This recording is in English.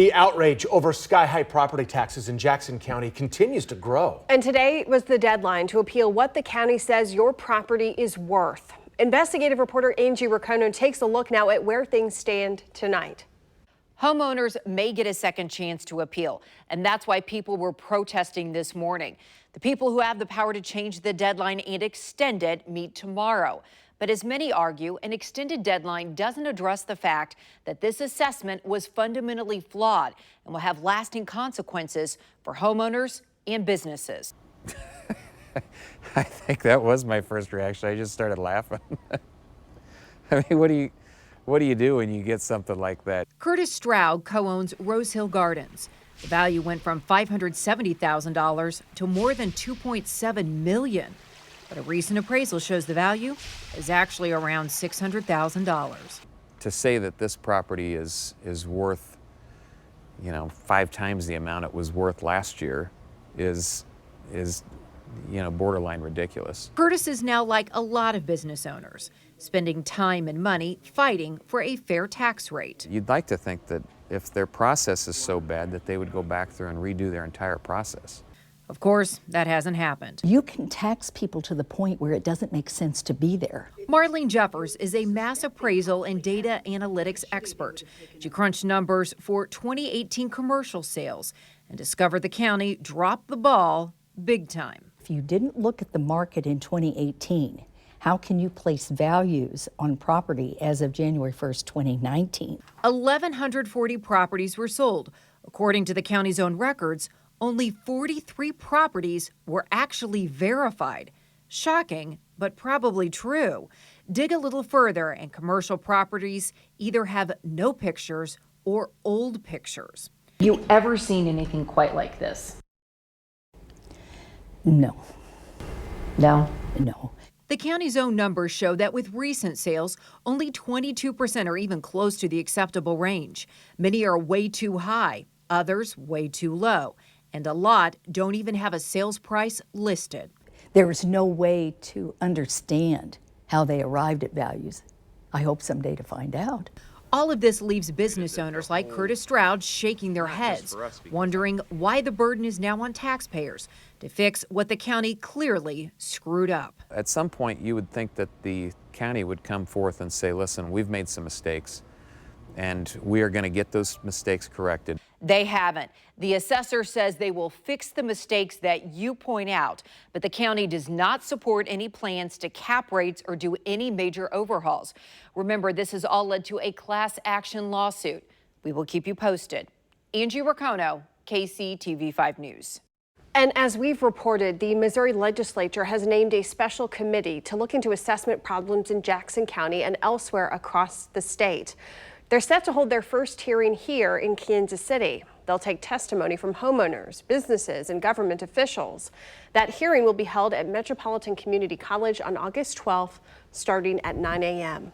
The outrage over sky-high property taxes in Jackson County continues to grow. And today was the deadline to appeal what the county says your property is worth. Investigative reporter Angie Racono takes a look now at where things stand tonight. Homeowners may get a second chance to appeal, and that's why people were protesting this morning. The people who have the power to change the deadline and extend it meet tomorrow. But as many argue, an extended deadline doesn't address the fact that this assessment was fundamentally flawed and will have lasting consequences for homeowners and businesses. I think that was my first reaction. I just started laughing. I mean, what do you do when you get something like that? Curtis Stroud co-owns Rose Hill Gardens. The value went from $570,000 to more than $2.7 million. But a recent appraisal shows the value is actually around $600,000. To say that this property is worth, 5 times the amount it was worth last year is borderline ridiculous. Curtis is now like a lot of business owners, spending time and money fighting for a fair tax rate. You'd like to think that if their process is so bad that they would go back through and redo their entire process. Of course, that hasn't happened. You can tax people to the point where it doesn't make sense to be there. Marlene Jeffers is a mass appraisal and data analytics expert. She crunched numbers for 2018 commercial sales and discovered the county dropped the ball big time. If you didn't look at the market in 2018, how can you place values on property as of January 1st, 2019? 1,140 properties were sold. According to the county's own records, only 43 properties were actually verified. Shocking, but probably true. Dig a little further, and commercial properties either have no pictures or old pictures. You ever seen anything quite like this? No. No? No. The county's own numbers show that with recent sales, only 22% are even close to the acceptable range. Many are way too high, others way too low, and a lot don't even have a sales price listed. There is no way to understand how they arrived at values. I hope someday to find out. All of this leaves business owners like Curtis Stroud shaking their heads, wondering why the burden is now on taxpayers to fix what the county clearly screwed up. At some point, you would think that the county would come forth and say, listen, we've made some mistakes, and we are going to get those mistakes corrected. They haven't. The assessor says they will fix the mistakes that you point out, but the county does not support any plans to cap rates or do any major overhauls. Remember, this has all led to a class action lawsuit. We will keep you posted. Angie Racono, KCTV5 News. And as we've reported, the Missouri legislature has named a special committee to look into assessment problems in Jackson County and elsewhere across the state. They're set to hold their first hearing here in Kansas City. They'll take testimony from homeowners, businesses, and government officials. That hearing will be held at Metropolitan Community College on August 12th, starting at 9 a.m.